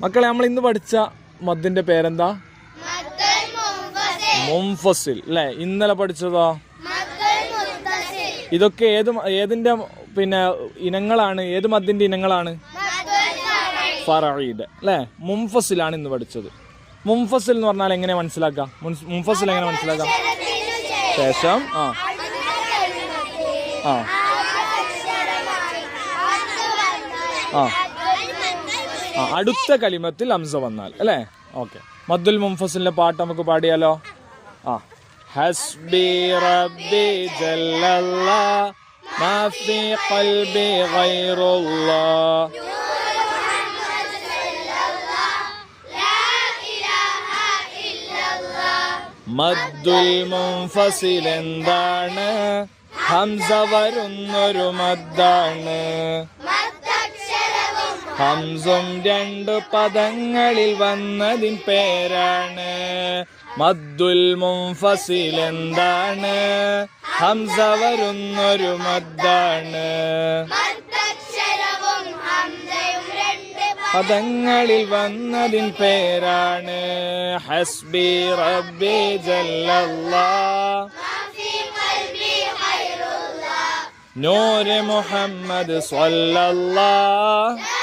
മക്കളെ, നമ്മൾ ഇന്ന് പഠിച്ച മദ്ദിന്റെ പേരെന്താ? മുൻഫസിൽ അല്ലേ? ഇന്നലെ പഠിച്ചതോ? ഇതൊക്കെ ഏതിന്റെ പിന്നെ ഇനങ്ങളാണ്? ഏത് മദ്ദിന്റെ ഇനങ്ങളാണ്? ഫറഈദ് അല്ലേ? മുൻഫസിലാണ് ഇന്ന് പഠിച്ചത്. മുൻഫസിൽ എന്ന് പറഞ്ഞാൽ എങ്ങനെ മനസ്സിലാക്കാം? മുൻഫസിൽ എങ്ങനെ മനസ്സിലാക്കാം? ശേഷം അടുത്ത കലിമത്തിൽ ഹംസ വന്നാൽ അല്ലേ? ഓക്കെ. മദ്ദുൽ മുൻഫസിലിന്റെ പാട്ട് നമുക്ക് പാടിയാലോ? ഹസ്ബി റബ്ബി ജല്ലല്ലാഹ് മാ ഫീ ഖൽബി ഗൈറുല്ലാഹ് മദ്ദുൽ മുൻഫസിൽ എന്താണ്? ഹംസ വരുന്നൊരു മദ്ദാണ്. ഹംസും രണ്ടു പദങ്ങളിൽ വന്നതിൻ പേരാണ്. മദ്ദുൽ മുൻഫസിൽ എന്താണ്? ഹംസ വരുന്നൊരു മദ്ദാണ്. പദങ്ങളിൽ വന്നതിൻ പേരാണ്. ഹസ്ബി റബ്ബി ജല്ലല്ലാഹ് നൂറ് മുഹമ്മദ് സ്വല്ലല്ലാഹ്